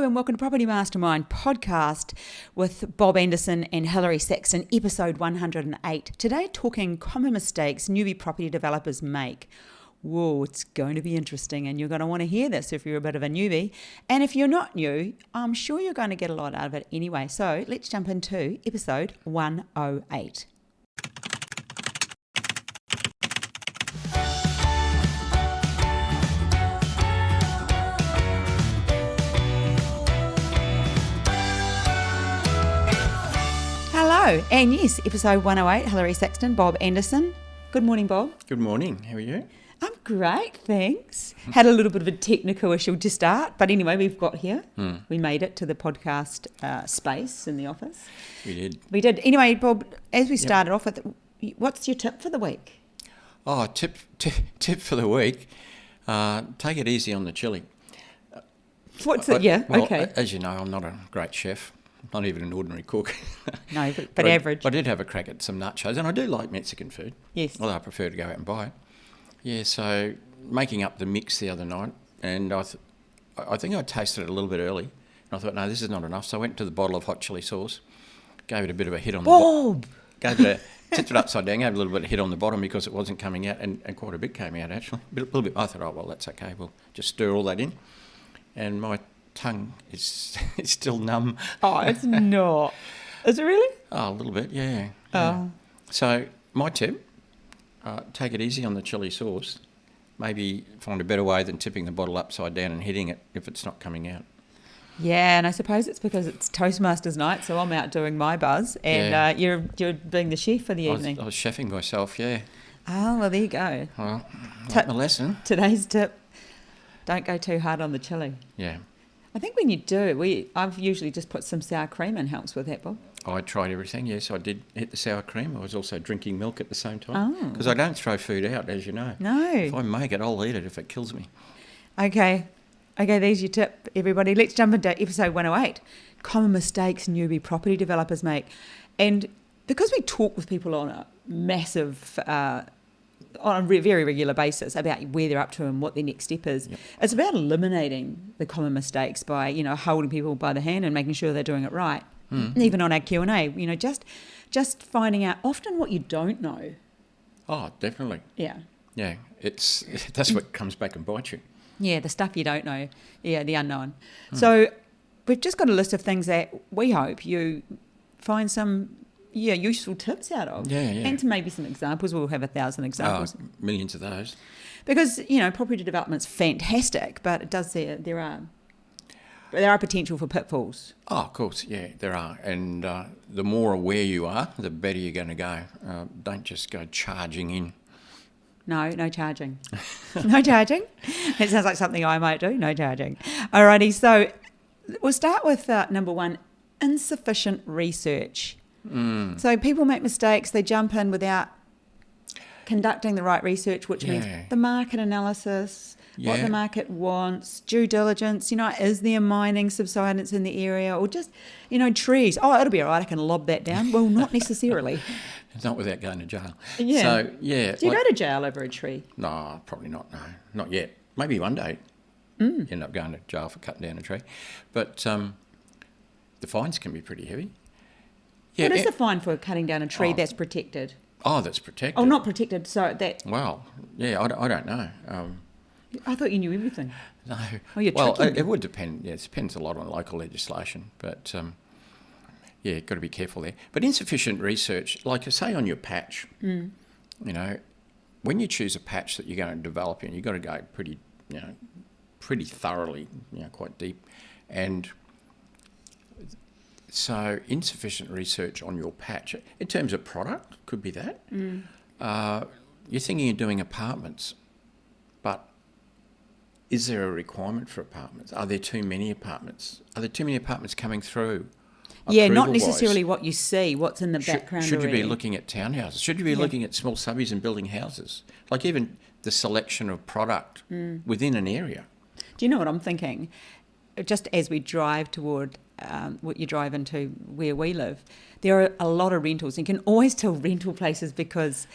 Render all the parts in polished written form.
Hello and welcome to Property Mastermind podcast with Bob Anderson and Hilary Saxton, episode 108. Today talking common mistakes newbie property developers make. Whoa, it's going to be interesting and you're going to want to hear this if you're a bit of a newbie. And if you're not new, I'm sure you're going to get a lot out of it anyway. So let's jump into episode 108. Hello, and yes, episode 108, Hilary Saxton, Bob Anderson. Good morning, Bob. Good morning. How are you? I'm great, thanks. Had a little bit of a technical issue to start, but anyway, we've got here. We made it to the podcast space in the office. We did. Anyway, Bob, as we started off with, what's your tip for the week? Oh, tip for the week. Take it easy on the chili. What's it? Yeah, well, okay. As you know, I'm not a great chef. Not even an ordinary cook. No, but average. I did have a crack at some nachos, and I do like Mexican food. Yes. Although I prefer to go out and buy it. Yeah, so making up the mix the other night, and I think I tasted it a little bit early, and I thought, no, this is not enough. So I went to the bottle of hot chili sauce, gave it a bit of a hit on Bob! tipped it upside down, gave it a little bit of hit on the bottom because it wasn't coming out, and quite a bit came out actually. A little bit. I thought, oh well, that's okay. We'll just stir all that in, and my tongue is it's still numb. Oh, it's not. Is it really? Oh, a little bit, yeah. Oh. So my tip, take it easy on the chili sauce. Maybe find a better way than tipping the bottle upside down and hitting it if it's not coming out. Yeah, and I suppose it's because it's Toastmasters night, so I'm out doing my buzz, and you're being the chef for the evening. I was chefing myself, yeah. Oh, well, there you go. Well, learnt my lesson. Today's tip, don't go too hard on the chili. Yeah. I think when you do, I've usually just put some sour cream in, helps with that, Bob. I tried everything, yes. I did hit the sour cream. I was also drinking milk at the same time. Because I don't throw food out, as you know. No. If I make it, I'll eat it if it kills me. Okay, there's your tip, everybody. Let's jump into episode 108, common mistakes newbie property developers make. And because we talk with people on a massive... on a very regular basis about where they're up to and what their next step is. Yep. It's about eliminating the common mistakes by, holding people by the hand and making sure they're doing it right. Even on our Q&A, just finding out often what you don't know. Oh, definitely. Yeah. Yeah, that's what comes back and bites you. Yeah, the stuff you don't know. Yeah, the unknown. So we've just got a list of things that we hope you find some useful tips out of. Yeah. And maybe some examples. We'll have 1,000 examples. Millions of those. Because, property development's fantastic, but it does there are potential for pitfalls. Oh, of course, yeah, there are. And the more aware you are, the better you're going to go. Don't just go charging in. No charging. No charging? It sounds like something I might do. No charging. Alrighty, so we'll start with number one, insufficient research. So people make mistakes, they jump in without conducting the right research, which means the market analysis, what the market wants, due diligence, is there mining subsidence in the area, or just, trees. Oh, it'll be all right, I can lob that down. Well, not necessarily. It's not without going to jail. Yeah. So, yeah. Do you go to jail over a tree? No, probably not, no. Not yet. Maybe one day. You end up going to jail for cutting down a tree. But the fines can be pretty heavy. Yeah, what is the fine for cutting down a tree that's protected? Oh, that's protected. Oh, not protected, so that... Well, yeah, I don't know. I thought you knew everything. No. Oh, you're well, tricking it would depend. Yeah, it depends a lot on local legislation. But, got to be careful there. But insufficient research, like say on your patch, when you choose a patch that you're going to develop in, you've got to go pretty thoroughly, quite deep. And... So insufficient research on your patch, in terms of product, could be that. You're thinking of doing apartments, but is there a requirement for apartments? Are there too many apartments? Are there too many apartments coming through? Yeah, not necessarily what you see, what's in the background. Should you be looking at townhouses? Should you be looking at small subbies and building houses? Like even the selection of product within an area. Do you know what I'm thinking? Just as we drive toward what you drive into where we live, there are a lot of rentals. You can always tell rental places because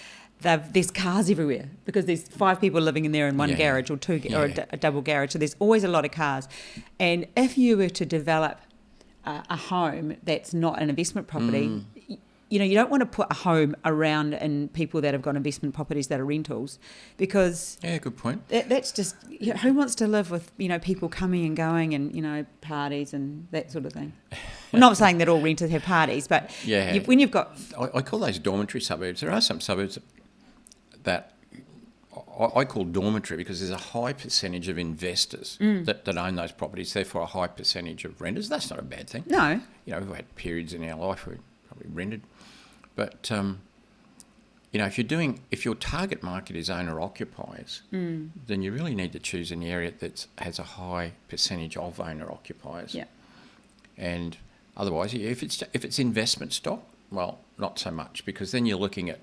there's cars everywhere because there's 5 people living in there in one garage or two or a double garage. So there's always a lot of cars. And if you were to develop a home that's not an investment property, you don't want to put a home around in people that have got investment properties that are rentals, because good point. That's just, who wants to live with people coming and going and parties and that sort of thing. I'm not saying that all renters have parties, but when you've got, I call those dormitory suburbs. There are some suburbs that I call dormitory because there's a high percentage of investors that own those properties, therefore a high percentage of renters. That's not a bad thing. No. We've had periods in our life where we probably rented. But, if your target market is owner-occupiers, then you really need to choose an area that has a high percentage of owner-occupiers. Yeah. And otherwise, if it's investment stock, well, not so much, because then you're looking at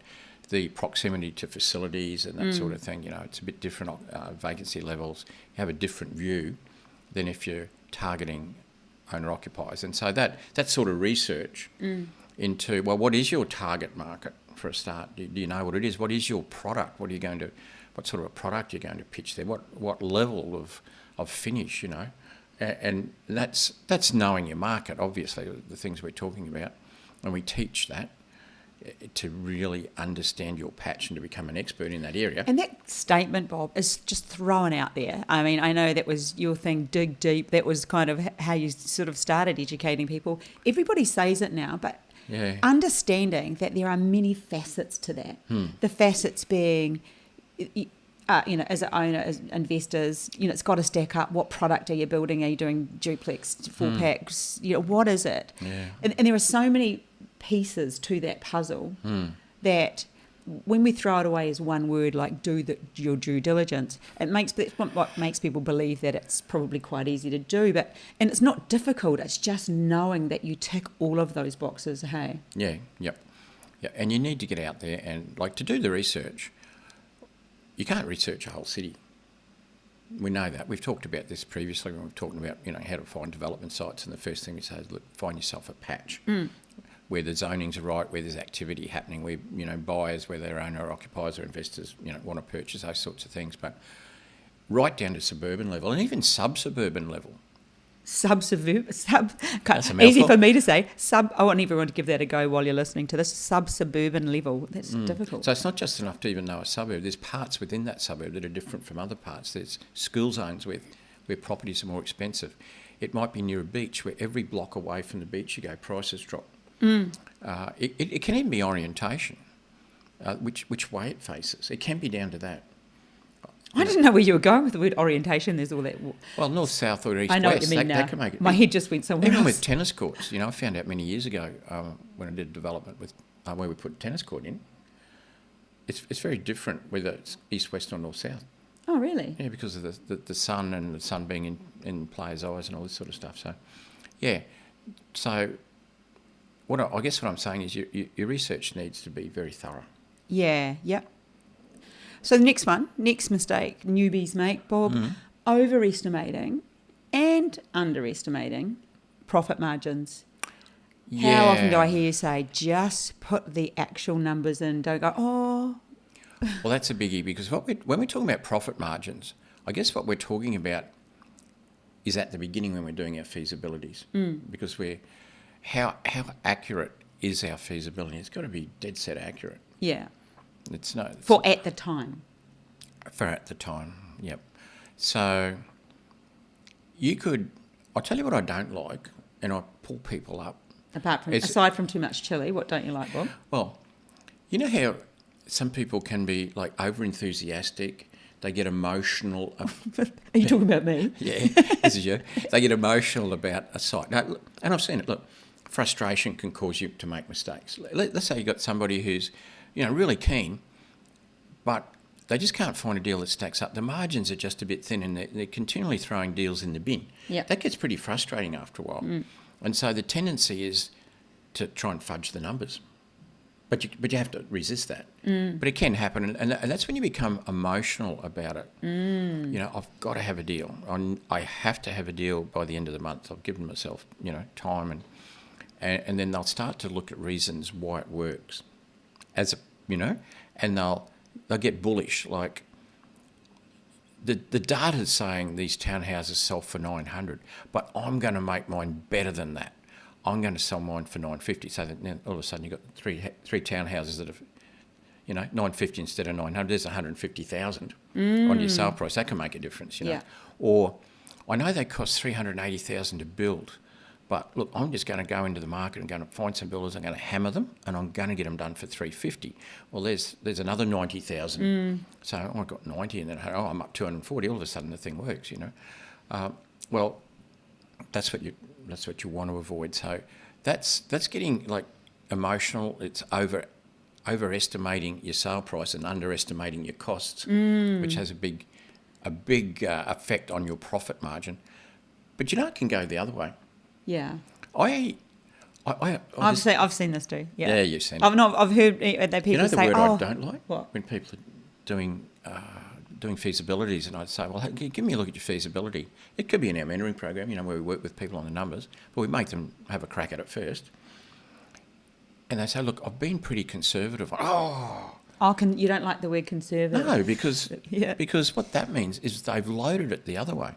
the proximity to facilities and that sort of thing. It's a bit different vacancy levels. You have a different view than if you're targeting owner-occupiers. And so that sort of research into, well, what is your target market for a start? Do you know what it is? What is your product? What sort of a product you're going to pitch there? What level of finish, And that's knowing your market, obviously, the things we're talking about. And we teach that to really understand your patch and to become an expert in that area. And that statement, Bob, is just thrown out there. I mean, I know that was your thing, dig deep. That was kind of how you sort of started educating people. Everybody says it now, but understanding that there are many facets to that. The facets being, as an owner, as investors, it's got to stack up. What product are you building? Are you doing duplex, full packs? What is it? Yeah. And there are so many pieces to that puzzle that when we throw it away as one word, like your due diligence, that's what makes people believe that it's probably quite easy to do. And it's not difficult. It's just knowing that you tick all of those boxes. Hey. Yeah. Yep. Yeah. And you need to get out there and to do the research. You can't research a whole city. We know that. We've talked about this previously when we've talked about how to find development sites. And the first thing we say is, look, find yourself a patch. Where the zonings are right, where there's activity happening, where buyers, whether they're owner-occupiers or investors, want to purchase, those sorts of things. But right down to suburban level and even sub-suburban level. That's easy for me to say. I want everyone to give that a go while you're listening to this. Sub-suburban level. That's difficult. So it's not just enough to even know a suburb. There's parts within that suburb that are different from other parts. There's school zones where properties are more expensive. It might be near a beach where every block away from the beach you go, prices drop. It can even be orientation, which way it faces. It can be down to that. I didn't know where you were going with the word orientation. There's all that. Well, north, south, or east, I know west. What you mean now. That can make it. My head just went somewhere Even else. with tennis courts, I found out many years ago when I did development with where we put a tennis court in. It's very different whether it's east, west, or north, south. Oh, really? Yeah, because of the sun and the sun being in players' eyes and all this sort of stuff. So, yeah. So, I guess what I'm saying is your research needs to be very thorough. Yeah, yep. So the next mistake newbies make, Bob, overestimating and underestimating profit margins. Yeah. How often do I hear you say, just put the actual numbers in, don't go, oh. Well, that's a biggie because when we're talking about profit margins, I guess what we're talking about is at the beginning when we're doing our feasibilities because how accurate is our feasibility? It's got to be dead set accurate. Yeah. It's at the time. For at the time, yep. So I'll tell you what I don't like, and I pull people up. Aside from too much chili, what don't you like, Bob? Well, you know how some people can be over enthusiastic. They get emotional. Are you talking about me? Yeah, this is you. They get emotional about a site. No, and I've seen it. Look, frustration can cause you to make mistakes. Let's say you've got somebody who's, really keen, but they just can't find a deal that stacks up. The margins are just a bit thin and they're continually throwing deals in the bin. Yep. That gets pretty frustrating after a while. And so the tendency is to try and fudge the numbers. But you have to resist that. But it can happen, and that's when you become emotional about it. I've got to have a deal. I have to have a deal by the end of the month. I've given myself, time, and then they'll start to look at reasons why it works, as and they'll get bullish. Like the data's saying these townhouses sell for 900, but I'm going to make mine better than that. I'm going to sell mine for 950. So that now all of a sudden you've got three townhouses that have, 950 instead of 900. There's 150,000 on your sale price. That can make a difference, Yeah. Or I know they cost 380,000 to build, but look, I'm just going to go into the market and going to find some builders. I'm going to hammer them, and I'm going to get them done for 350. Well, there's another 90,000. So I've got 90, and then I'm up 240. All of a sudden, the thing works. Well, that's what you want to avoid. So that's getting like emotional. It's overestimating your sale price and underestimating your costs, which has a big effect on your profit margin. But it can go the other way. Yeah. I've seen this too. Yeah. Yeah, you've seen it. I've heard that people say, word I don't like? What? When people are doing feasibilities, and I'd say, well, give me a look at your feasibility. It could be in our mentoring program, where we work with people on the numbers, but we make them have a crack at it first. And they say, look, I've been pretty conservative. You don't like the word conservative? No, because what that means is they've loaded it the other way.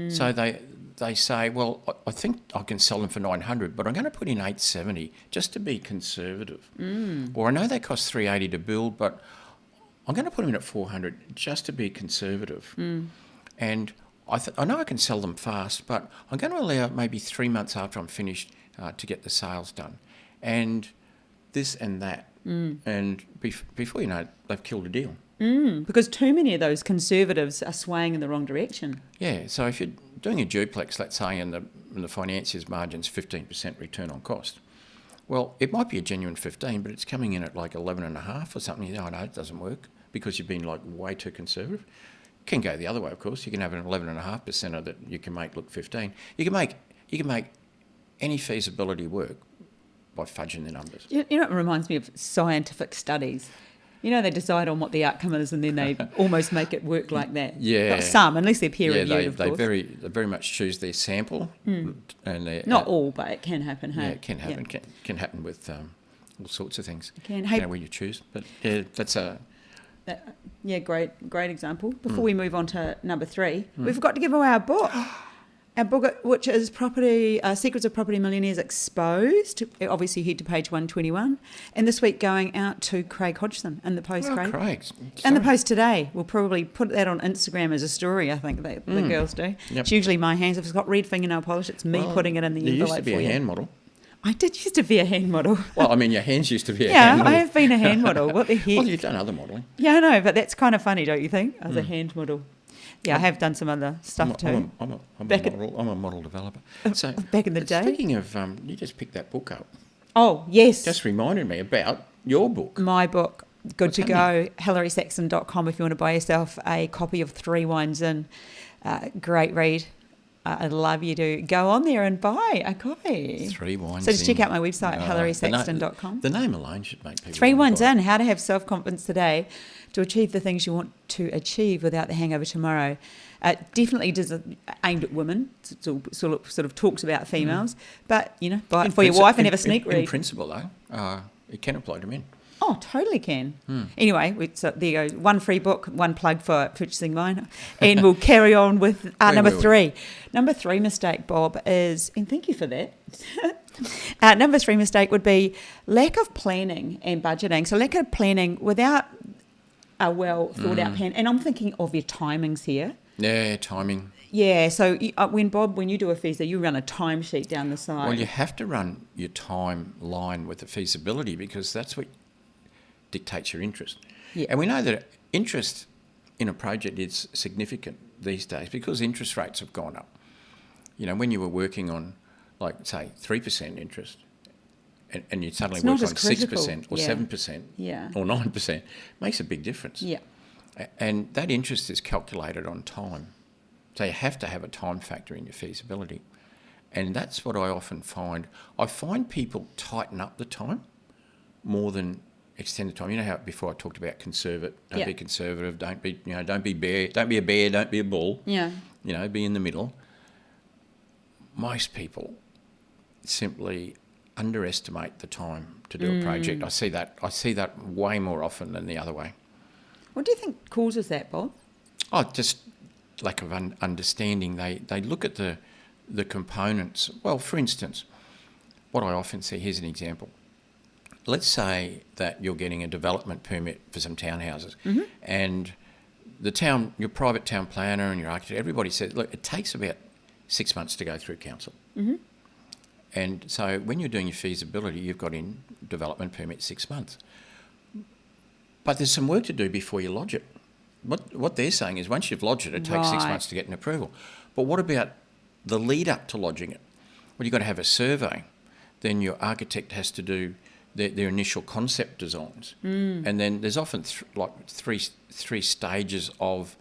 So they say, well, I think I can sell them for 900, but I'm going to put in 870 just to be conservative. Or I know they cost 380 to build, but I'm going to put them in at 400 just to be conservative. And I know I can sell them fast, but I'm going to allow maybe 3 months after I'm finished to get the sales done. And this and that. And before you know it, they've killed a deal. Because too many of those conservatives are swaying in the wrong direction. Yeah, so if you're doing a duplex, let's say, and the financier's margin's 15% return on cost, well, it might be a genuine 15, but it's coming in at like 11.5 or something. No, it doesn't work because you've been like way too conservative. It can go the other way, of course. You can have an 11.5% of that you can make look 15. You can make any feasibility work by fudging the numbers. It reminds me of scientific studies. They decide on what the outcome is, and then they almost make it work like that. Yeah. Not some, unless they're peer-reviewed, of course. They very much choose their sample. And not all, but it can happen, hey? Yeah, it can happen. Yeah. Can happen with all sorts of things. It can. Hey, where you choose. But yeah, that's a... great example. Before we move on to number 3, we forgot to give away our book. Our book, which is Secrets of Property Millionaires Exposed. Obviously, head to page 121. And this week going out to Craig Hodgson in the Post, Craig. Craig. In the Post today. We'll probably put that on Instagram as a story, I think, the girls do. Yep. It's usually my hands. If it's got red fingernail polish, it's me putting it in the envelope for you. You used to be a hand model. I did used to be a hand model. Well, I mean, your hands used to be a hand model. Yeah, I have been a hand model. What the heck? Well, you've done other modelling. Yeah, I know, but that's kind of funny, don't you think? I was a hand model. Yeah, I have done some other stuff too. I'm a model developer. So back in the day. Speaking of, you just picked that book up. Oh, yes. Just reminded me about your book. My book, Good to Go, hilarysaxon.com if you want to buy yourself a copy of 3 Wines In. Great read. I'd love you to go on there and buy a copy. 3 Wines So just check out my website, hilarysaxon.com. The name alone should make people... 3 Wines In, how to have self-confidence today to achieve the things you want to achieve without the hangover tomorrow. Definitely aimed at women. It sort of talks about females. But, buy it for your wife and have a sneak read. In principle, though, it can apply to men. Oh, totally can. Anyway, so there you go. 1 free book, 1 plug for purchasing mine. And we'll carry on with number 3. Number 3 mistake, Bob, is, and thank you for that. Number 3 mistake would be lack of planning and budgeting. So lack of planning without a well thought out plan. And I'm thinking of your timings here. Yeah, timing. Yeah, so when you do a feasibility, you run a timesheet down the side. Well, you have to run your timeline with the feasibility because that's what dictates your interest. Yeah. And we know that interest in a project is significant these days because interest rates have gone up. When you were working on, like, say, 3% interest and you suddenly work on 6% or 7% or 9%, makes a big difference. Yeah. And that interest is calculated on time. So you have to have a time factor in your feasibility. And that's what I often find. I find people tighten up the time more than extend the time. You know how before I talked about conservative, don't be conservative, don't be a bear, don't be a bull. Yeah. Be in the middle. Most people simply underestimate the time to do a project. I see that way more often than the other way. What do you think causes that, Bob? Oh, just lack of understanding. They look at the components. Well, for instance, what I often see, here's an example. Let's say that you're getting a development permit for some townhouses, and your private town planner and your architect, everybody says, look, it takes about 6 months to go through council. And so when you're doing your feasibility, you've got in development permit 6 months. But there's some work to do before you lodge it. What they're saying is once you've lodged it, it takes 6 months to get an approval. But what about the lead up to lodging it? Well, you've got to have a survey. Then your architect has to do their initial concept designs. And then there's often three stages of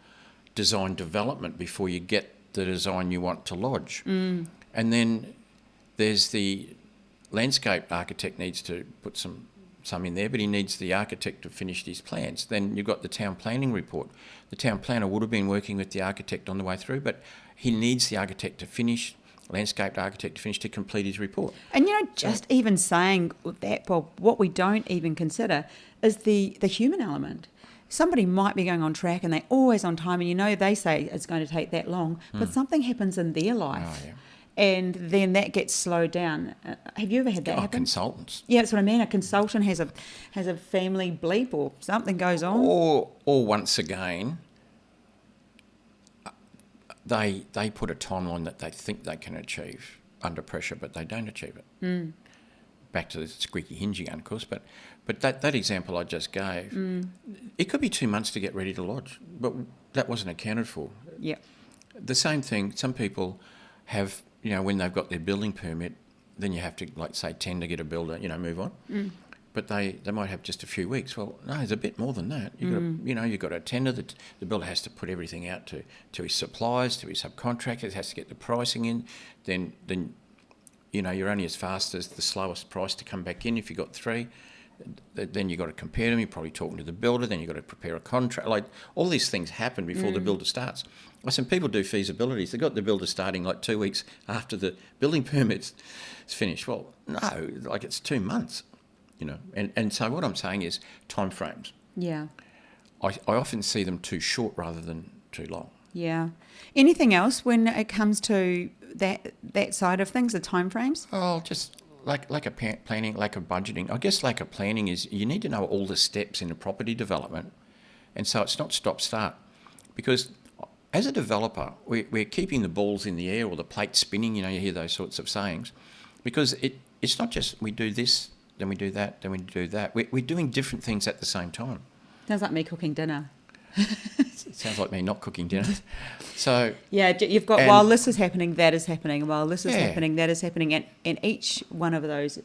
design development before you get the design you want to lodge. And then there's the landscape architect needs to put some in there, but he needs the architect to finish his plans. Then you've got the town planning report. The town planner would have been working with the architect on the way through, but he needs the architect to finish, landscape architect to finish to complete his report. And just even saying that, Bob, what we don't even consider is the human element. Somebody might be going on track and they're always on time, and they say it's going to take that long, but something happens in their life. And then that gets slowed down. Have you ever had that happen? Consultants. Yeah, that's what I mean. A consultant has a family bleep or something goes on. Or once again, they put a timeline that they think they can achieve under pressure, but they don't achieve it. Back to the squeaky hinge again, of course. But that example I just gave, it could be 2 months to get ready to lodge, but that wasn't accounted for. Yeah. The same thing, some people have, when they've got their building permit, then you have to, say, tend to get a builder, move on. But they might have just a few weeks. Well, no, there's a bit more than that. You've got a tender. The builder has to put everything out to his suppliers, to his subcontractors, has to get the pricing in. Then you're only as fast as the slowest price to come back in if you've got three. Then you've got to compare them. You're probably talking to the builder. Then you've got to prepare a contract. All these things happen before the builder starts. Some people do feasibilities. They've got the builder starting 2 weeks after the building permit's finished. Well, no, it's 2 months, And so what I'm saying is time frames. Yeah. I often see them too short rather than too long. Yeah. Anything else when it comes to that side of things, the time frames? Oh, just lack of planning, lack of budgeting. I guess lack of planning is you need to know all the steps in the property development, and so it's not stop-start. Because as a developer, we're keeping the balls in the air or the plate spinning, you hear those sorts of sayings, because it's not just we do this, then we do that, then we do that. We're doing different things at the same time. Sounds like me cooking dinner. It sounds like me not cooking dinner. So yeah, you've got while this is happening, that is happening. While this is happening, that is happening, and each one of those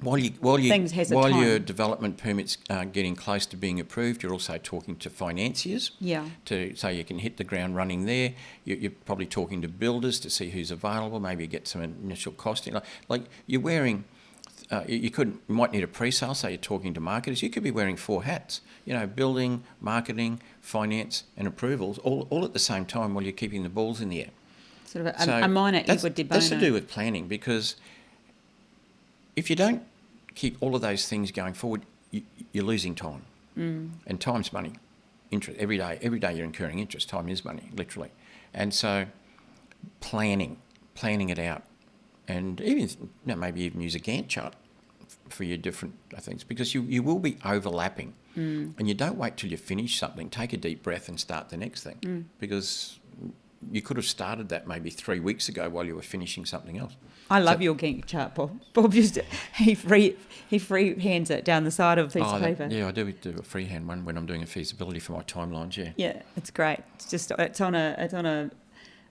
things has a time. While your development permit's getting close to being approved, you're also talking to financiers. Yeah. So you can hit the ground running there. You're probably talking to builders to see who's available. Maybe get some initial costing. Like you're wearing. You might need a pre-sale, so you're talking to marketers. You could be wearing 4 hats, building, marketing, finance and approvals, all at the same time while you're keeping the balls in the air. Sort of a minor Edward de Bono. That's to do with planning, because if you don't keep all of those things going forward, you're losing time. And time's money. Interest, every day you're incurring interest. Time is money, literally. And so planning it out. And even maybe even use a Gantt chart for your different things, because you will be overlapping. And you don't wait till you finish something. Take a deep breath and start the next thing, because you could have started that maybe 3 weeks ago while you were finishing something else. I love your Gantt chart, Bob. Bob just he free hands it down the side of a piece of paper. I do a freehand one when I'm doing a feasibility for my timelines. Yeah, it's great. It's on a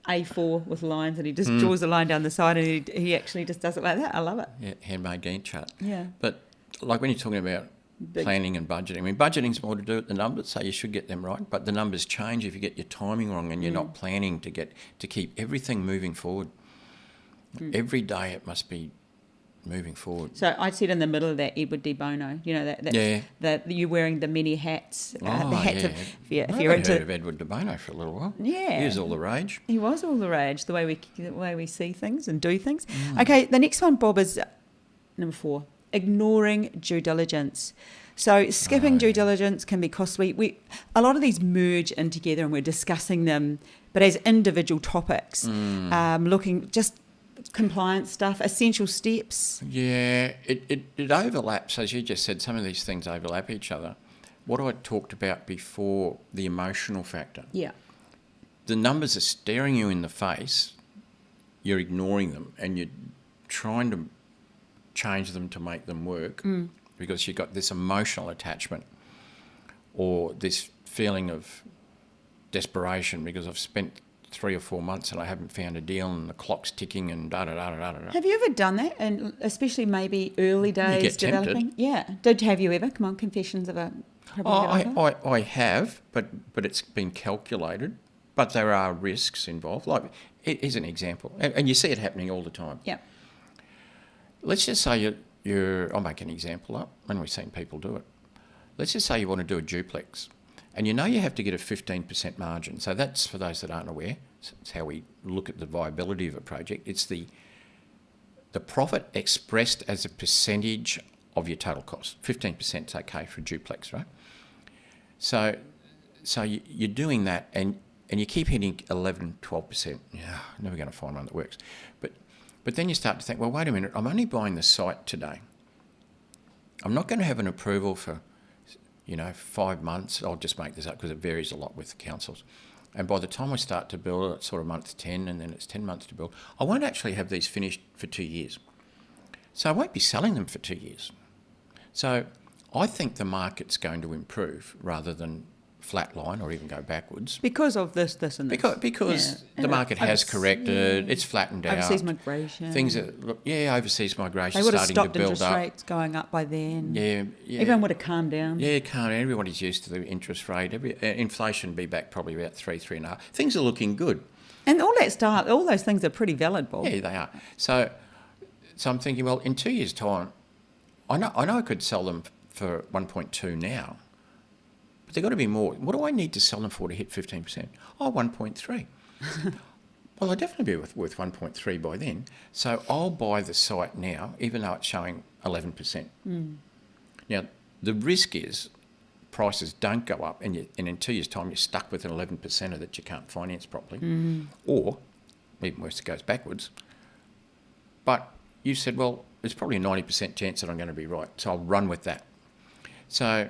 A4 with lines, and he just draws a line down the side, and he actually just does it like that. I love it. Yeah, handmade Gantt chart. Yeah. But when you're talking about planning and budgeting, budgeting's more to do with the numbers, so you should get them right. But the numbers change if you get your timing wrong and you're not planning to keep everything moving forward. Every day it must be moving forward. So I sit in the middle of that Edward de Bono, that you're wearing the many hats. The hats I haven't heard of Edward de Bono for a little while. Yeah. He was all the rage. He was all the rage, the way we see things and do things. Okay, the next one, Bob, is Number 4, ignoring due diligence. So skipping due diligence can be costly. A lot of these merge in together and we're discussing them, but as individual topics, looking just compliance stuff, essential steps. Yeah, it overlaps, as you just said, some of these things overlap each other. What I talked about before, the emotional factor. Yeah. The numbers are staring you in the face, you're ignoring them, and you're trying to change them to make them work because you've got this emotional attachment or this feeling of desperation because I've spent 3 or 4 months and I haven't found a deal and the clock's ticking and da-da-da-da-da-da. Have you ever done that? And especially maybe early days You get developing? tempted. Yeah. Have you ever? Come on, confessions of a property developer. I have, but it's been calculated. But there are risks involved. Like, here's an example, and you see it happening all the time. Yeah. Let's just say I'll make an example up, and we've seen people do it. Let's just say you want to do a duplex, and you know you have to get a 15% margin. So that's, for those that aren't aware, it's how we look at the viability of a project. It's the profit expressed as a percentage of your total cost. 15% is okay for a duplex, right? So you're doing that, and you keep hitting 11, 12%. Yeah, never going to find one that works. But then you start to think, well, wait a minute, I'm only buying the site today. I'm not going to have an approval for, 5 months. I'll just make this up because it varies a lot with the councils. And by the time we start to build, it's sort of month 10, and then it's 10 months to build. I won't actually have these finished for 2 years. So I won't be selling them for 2 years. So I think the market's going to improve rather than flatline or even go backwards. Because of this and this. Because the market has corrected, it's flattened out. Overseas migration. Overseas migration they would have starting stopped to build interest up. rates going up by then. Yeah. Everyone would have calmed down. Yeah, everybody's used to the interest rate. Inflation will be back probably about 3.5. Things are looking good. And all those things are pretty valid, Bob. Yeah, they are. So I'm thinking, well, in 2 years' time, I know I could sell them for 1.2 now. They've got to be more. What do I need to sell them for to hit 15%? 1.3. Well, I'll definitely be worth 1.3 by then. So I'll buy the site now, even though it's showing 11%. Now, the risk is prices don't go up, and in 2 years' time, you're stuck with an 11% that you can't finance properly. Or, even worse, it goes backwards. But you said, well, there's probably a 90% chance that I'm going to be right, so I'll run with that. So...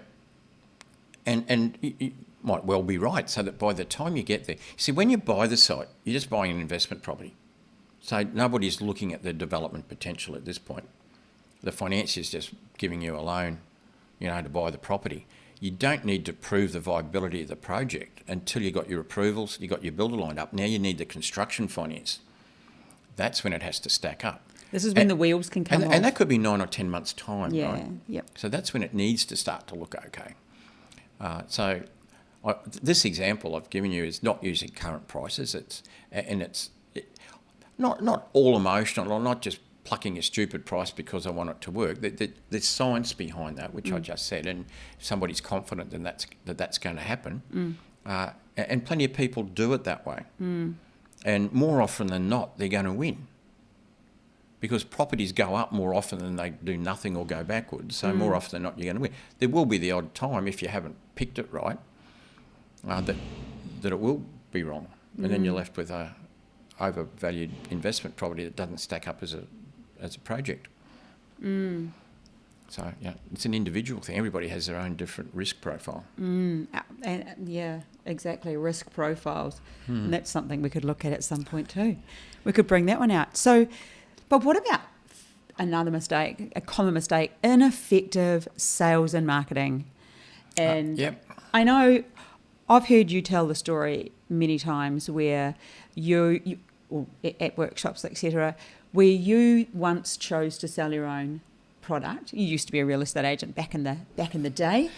And you might well be right, so that by the time you get there... See, when you buy the site, you're just buying an investment property. So nobody's looking at the development potential at this point. The financier's just giving you a loan, to buy the property. You don't need to prove the viability of the project until you got your approvals, you got your builder lined up. Now you need the construction finance. That's when it has to stack up. This is when the wheels can come off. And that could be 9 or 10 months' time, right? Yeah, yep. So that's when it needs to start to look okay. This example I've given you is not using current prices. It's not all emotional, or not just plucking a stupid price because I want it to work. There's science behind that, which I just said, and if somebody's confident then that's going to happen. And plenty of people do it that way. And more often than not, they're going to win. Because properties go up more often than they do nothing or go backwards. So more often than not, you're going to win. There will be the odd time, if you haven't picked it right, that it will be wrong. And then you're left with a overvalued investment property that doesn't stack up as a project. So, it's an individual thing. Everybody has their own different risk profile. Yeah, exactly, risk profiles. And that's something we could look at some point too. We could bring that one out. So... But what about another mistake, a common mistake, ineffective sales and marketing? And I know I've heard you tell the story many times where you or at workshops, etc., where you once chose to sell your own product. You used to be a real estate agent back in the day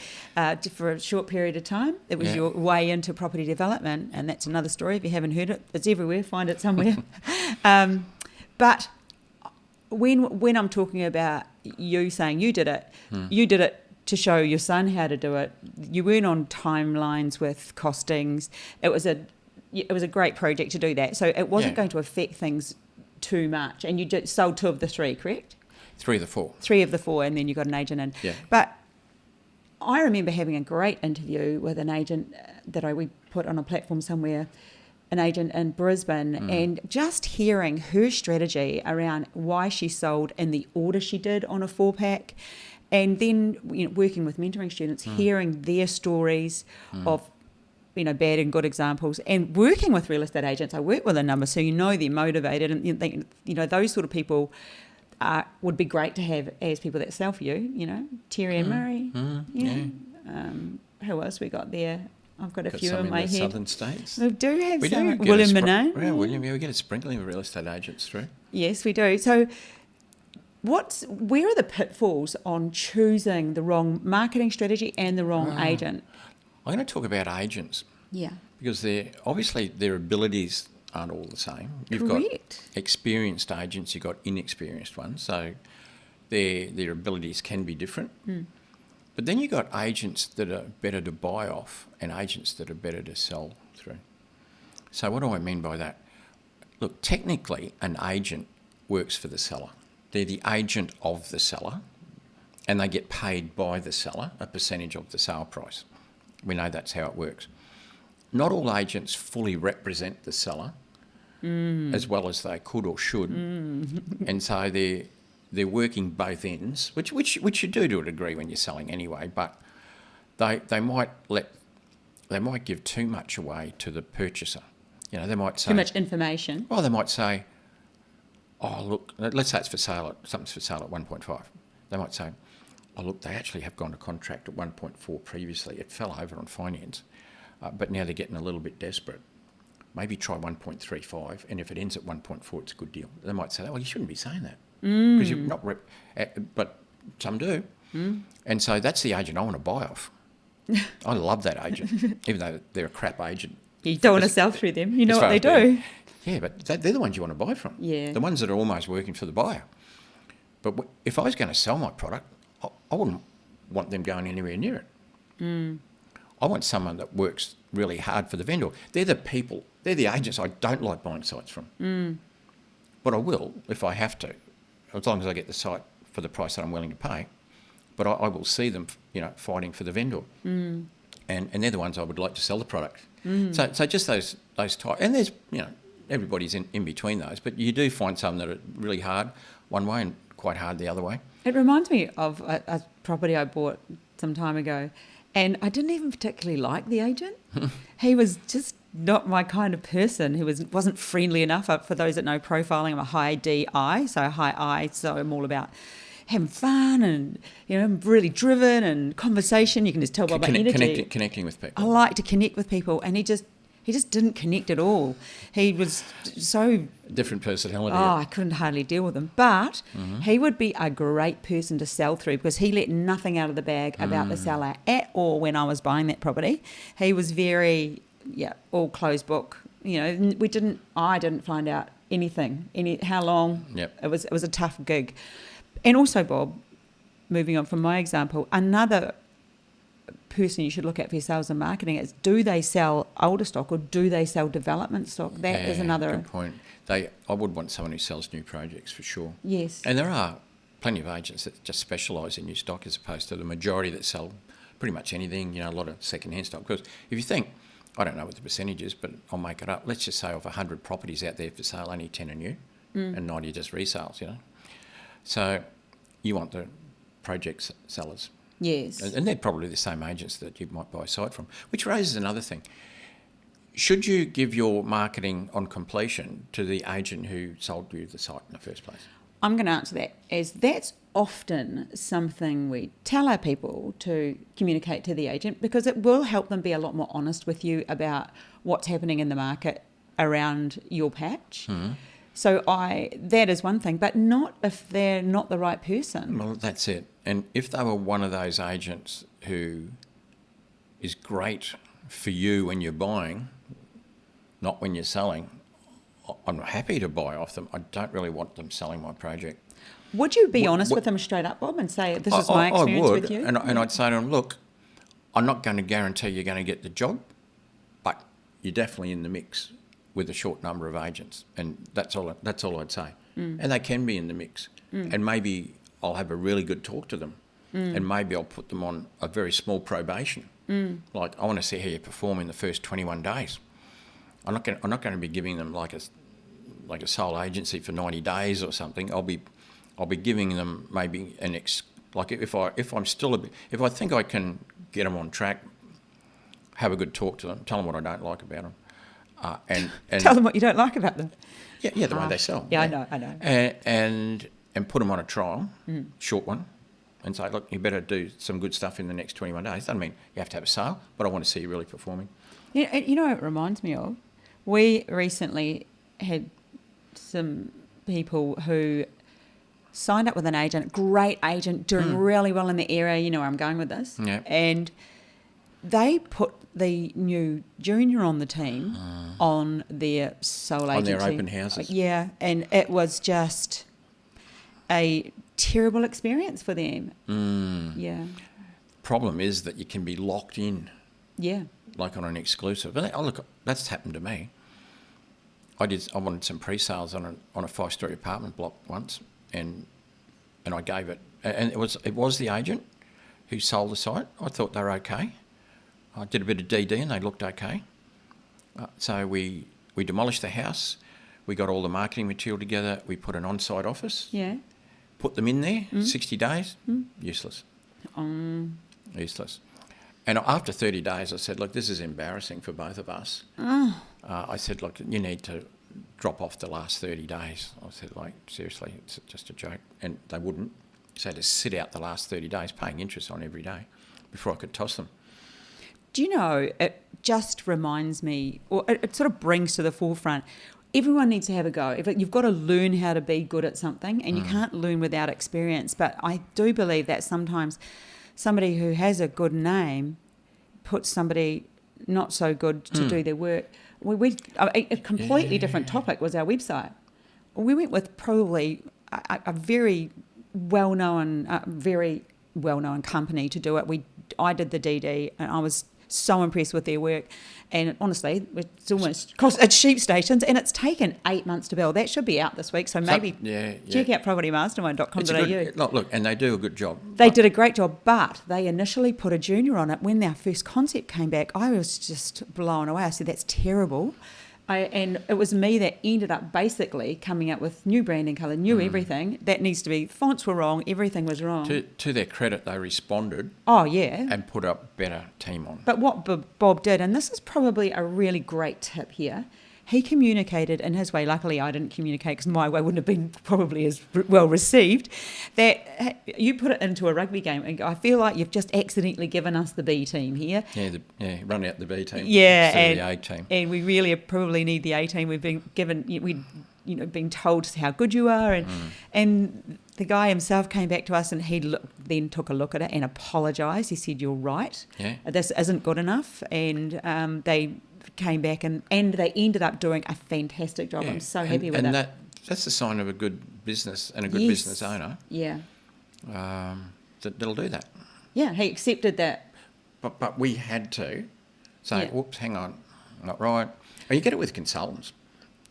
for a short period of time. It was your way into property development, and that's another story. If you haven't heard it, it's everywhere. Find it somewhere. But when I'm talking about you saying you did it to show your son how to do it. You weren't on timelines with costings. It was a great project to do that. So it wasn't going to affect things too much. And you just sold 2 of the 3, correct? 3 of the 4. 3 of the 4, and then you got an agent in. Yeah. But I remember having a great interview with an agent that we put on a platform somewhere, an agent in Brisbane, and just hearing her strategy around why she sold in the order she did on a 4-pack, and then working with mentoring students, hearing their stories of bad and good examples, and working with real estate agents. I work with a number, so they're motivated, and you think those sort of people would be great to have as people that sell for you. Terry and Murray. Who else we got there? I've got a few in my head. Southern states. We do have We some. do get William Monet. William, we get a sprinkling of real estate agents through. Yes, we do. So where are the pitfalls on choosing the wrong marketing strategy and the wrong agent? I'm going to talk about agents. Yeah. Because obviously their abilities aren't all the same. You've Correct. got experienced agents, you've got inexperienced ones, so their abilities can be different. But then you've got agents that are better to buy off and agents that are better to sell through. So what do I mean by that? Look, technically an agent works for the seller. They're the agent of the seller, and they get paid by the seller a percentage of the sale price. We know that's how it works. Not all agents fully represent the seller as well as they could or should, and so they're working both ends, which you do to a degree when you're selling anyway. But they might give too much away to the purchaser. They might say Too much information. Well, they might say, "Oh, look, let's say it's for sale. Something's for sale at 1.5." They might say, "Oh, look, they actually have gone to contract at 1.4 previously. It fell over on finance, but now they're getting a little bit desperate. Maybe try 1.35, and if it ends at 1.4, it's a good deal." They might say, "Well, you shouldn't be saying that because you're not." But some do, and so that's the agent I want to buy off. I love that agent, even though they're a crap agent. You don't want to sell through them. You know what they do. Yeah, but they're the ones you want to buy from. Yeah. The ones that are almost working for the buyer. But if I was going to sell my product, I wouldn't want them going anywhere near it. I want someone that works really hard for the vendor. They're the agents I don't like buying sites from. But I will if I have to, as long as I get the site for the price that I'm willing to pay. But I will see them, fighting for the vendor. And they're the ones I would like to sell the product. So just those type, and there's everybody's in between those, but you do find some that are really hard one way and quite hard the other way. It reminds me of a property I bought some time ago, and I didn't even particularly like the agent. He was just not my kind of person. He wasn't friendly enough. For those that know profiling, I'm a high DI, so high I, so I'm all about having fun and I'm really driven and conversation. You can just tell by my energy. Connecting with people. I like to connect with people, and he just didn't connect at all. He was so different personality. I couldn't hardly deal with him. But he would be a great person to sell through because he let nothing out of the bag about the seller at all when I was buying that property. He was very all closed book. I didn't find out anything. How long. Yep. It was a tough gig. And also, Bob, moving on from my example, another person you should look at for your sales and marketing is, do they sell older stock or do they sell development stock? That is another good point. I would want someone who sells new projects for sure. Yes. And there are plenty of agents that just specialise in new stock as opposed to the majority that sell pretty much anything, a lot of second-hand stock. Because if you think, I don't know what the percentage is, but I'll make it up. Let's just say of 100 properties out there for sale, only 10 are new and 90 are just resales, So you want the project sellers. Yes. And they're probably the same agents that you might buy a site from, which raises another thing. Should you give your marketing on completion to the agent who sold you the site in the first place? I'm going to answer that as that's often something we tell our people to communicate to the agent because it will help them be a lot more honest with you about what's happening in the market around your patch. So that is one thing, but not if they're not the right person. Well, that's it. And if they were one of those agents who is great for you when you're buying, not when you're selling, I'm happy to buy off them. I don't really want them selling my project. Would you be honest with them straight up, Bob, and say, this is my experience with you? And I'd say to them, look, I'm not going to guarantee you're going to get the job, but you're definitely in the mix with a short number of agents, and that's all I'd say. And they can be in the mix, and maybe I'll have a really good talk to them, and maybe I'll put them on a very small probation. Like, I want to see how you perform in the first 21 days. I'm not going to be giving them like a sole agency for 90 days or something. I'll be giving them maybe if I think I can get them on track, have a good talk to them, tell them what I don't like about them, and tell them what you don't like about them. Yeah, the way they sell. Yeah, I know. And put them on a trial, short one, and say, look, you better do some good stuff in the next 21 days. Doesn't mean you have to have a sale, but I want to see you really performing. You know what it reminds me of? We recently had some people who signed up with an agent, great agent, doing really well in the area. You know where I'm going with this. Yeah. And they put the new junior on the team on their sole agency. On their open houses. Yeah, and it was just a terrible experience for them. Yeah. Problem is that you can be locked in. Yeah. Like on an exclusive. But look, that's happened to me. I wanted some pre-sales on a 5-story apartment block once, and I gave it, and it was the agent who sold the site. I thought they were okay. I did a bit of DD and they looked okay. So we demolished the house. We got all the marketing material together. We put an on-site office. Yeah. Put them in there. 60 days. Useless. Useless. And after 30 days, I said, look, this is embarrassing for both of us. I said, look, you need to drop off the last 30 days. I said, like, seriously, it's just a joke. And they wouldn't. So I had to sit out the last 30 days, paying interest on every day before I could toss them. Do you know, it just reminds me, or it sort of brings to the forefront, everyone needs to have a go. You've got to learn how to be good at something, and you can't learn without experience. But I do believe that sometimes somebody who has a good name puts somebody not so good to do their work. A completely different topic was our website. We went with probably a very well-known company to do it. I did the DD, and I was so impressed with their work. And honestly, it's sheep stations, and it's taken 8 months to build. That should be out this week, so maybe check out propertymastermind.com.au. Look, and they do a good job. They did a great job, but they initially put a junior on it. When our first concept came back, I was just blown away. I said, that's terrible. And it was me that ended up basically coming up with new branding colour, new everything. That needs to be, fonts were wrong, everything was wrong. To their credit, they responded. Oh, yeah. And put a better team on. But what Bob did, and this is probably a really great tip here, he communicated in his way. Luckily, I didn't communicate because my way wouldn't have been probably as well received. That you put it into a rugby game, and I feel like you've just accidentally given us the B team here. Run out the B team. Yeah, instead of the A team. And we really probably need the A team. We've been given, been told how good you are, and the guy himself came back to us, and he then took a look at it and apologised. He said, "You're right. Yeah. This isn't good enough," and they came back and they ended up doing a fantastic job. I'm so happy with it. And that's a sign of a good business and a good business owner. Yeah. That'll do that. Yeah, he accepted that. But we had to say, whoops, hang on, not right. And you get it with consultants.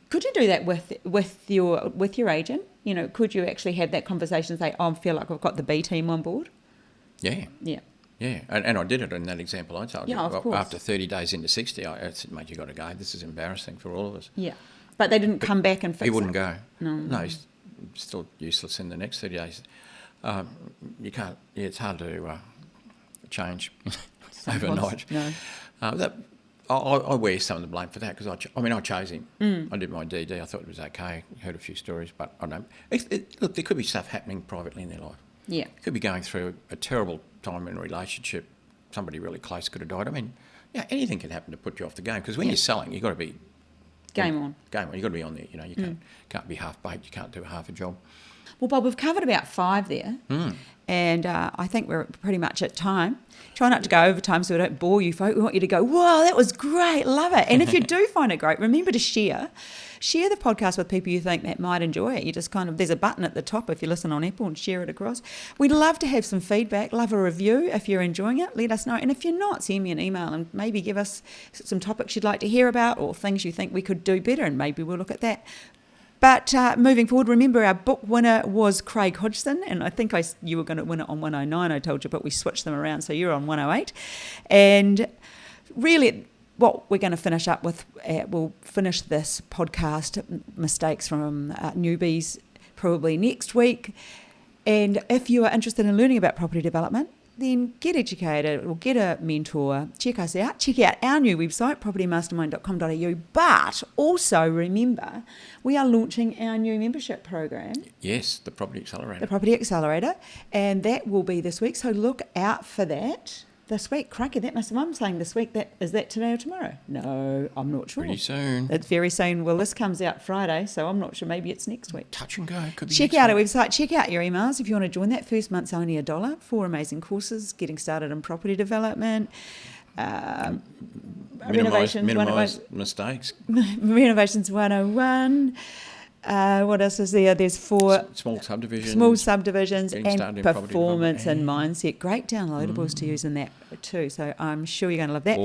Could you do that with your agent? Could you actually have that conversation and say, I feel like I've got the B team on board? Yeah. Yeah. Yeah, and I did it in that example I told you. Of course. After 30 days into 60, I said, mate, you got to go. This is embarrassing for all of us. Yeah. But they didn't come back and fix it? He wouldn't go. No, he's still useless in the next 30 days. You can't, it's hard to change overnight. No. I wear some of the blame for that because I chose him. I did my DD. I thought it was okay. Heard a few stories, but I don't. Look, there could be stuff happening privately in their life. Yeah. Could be going through a terrible time in a relationship. Somebody really close could have died. I mean, anything can happen to put you off the game because when you're selling, you've got to be game on. You've got to be on there. You can't be half baked. You can't do half a job. Well, Bob, we've covered about 5 there, and I think we're pretty much at time. Try not to go over time so we don't bore you folk. We want you to go, wow, that was great, love it. And if you do find it great, remember to share the podcast with people you think that might enjoy it. You just there's a button at the top if you listen on Apple and share it across. We'd love to have some feedback, love a review. If you're enjoying it, let us know. And if you're not, send me an email and maybe give us some topics you'd like to hear about or things you think we could do better, and maybe we'll look at that. But moving forward, remember our book winner was Craig Hodgson, and I think you were going to win it on 109, I told you, but we switched them around, so you're on 108. And really, what we're going to finish up with, we'll finish this podcast, Mistakes from Newbies, probably next week. And if you are interested in learning about property development, then get educated or get a mentor. Check us out. Check out our new website, propertymastermind.com.au. But also remember, we are launching our new membership program. Yes, the Property Accelerator. The Property Accelerator. And that will be this week. So look out for that. This week, crikey, that must have, I'm saying this week, is that today or tomorrow? No, I'm not sure. Pretty soon. It's very soon. Well, this comes out Friday, so I'm not sure. Maybe it's next week. Touch and go. Could be Check out our website. Check out your emails if you want to join that. First month's only $1. 4 amazing courses, getting started in property development. Minimise mistakes. Renovations 101. What else is there? There's 4 small subdivisions and performance and mindset. Great downloadables to use in that too. So I'm sure you're going to love that.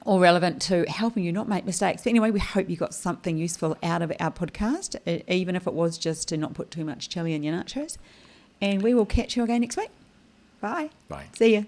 All relevant to helping you not make mistakes. But anyway, we hope you got something useful out of our podcast, even if it was just to not put too much chili in your nachos. And we will catch you again next week. Bye. Bye. See ya.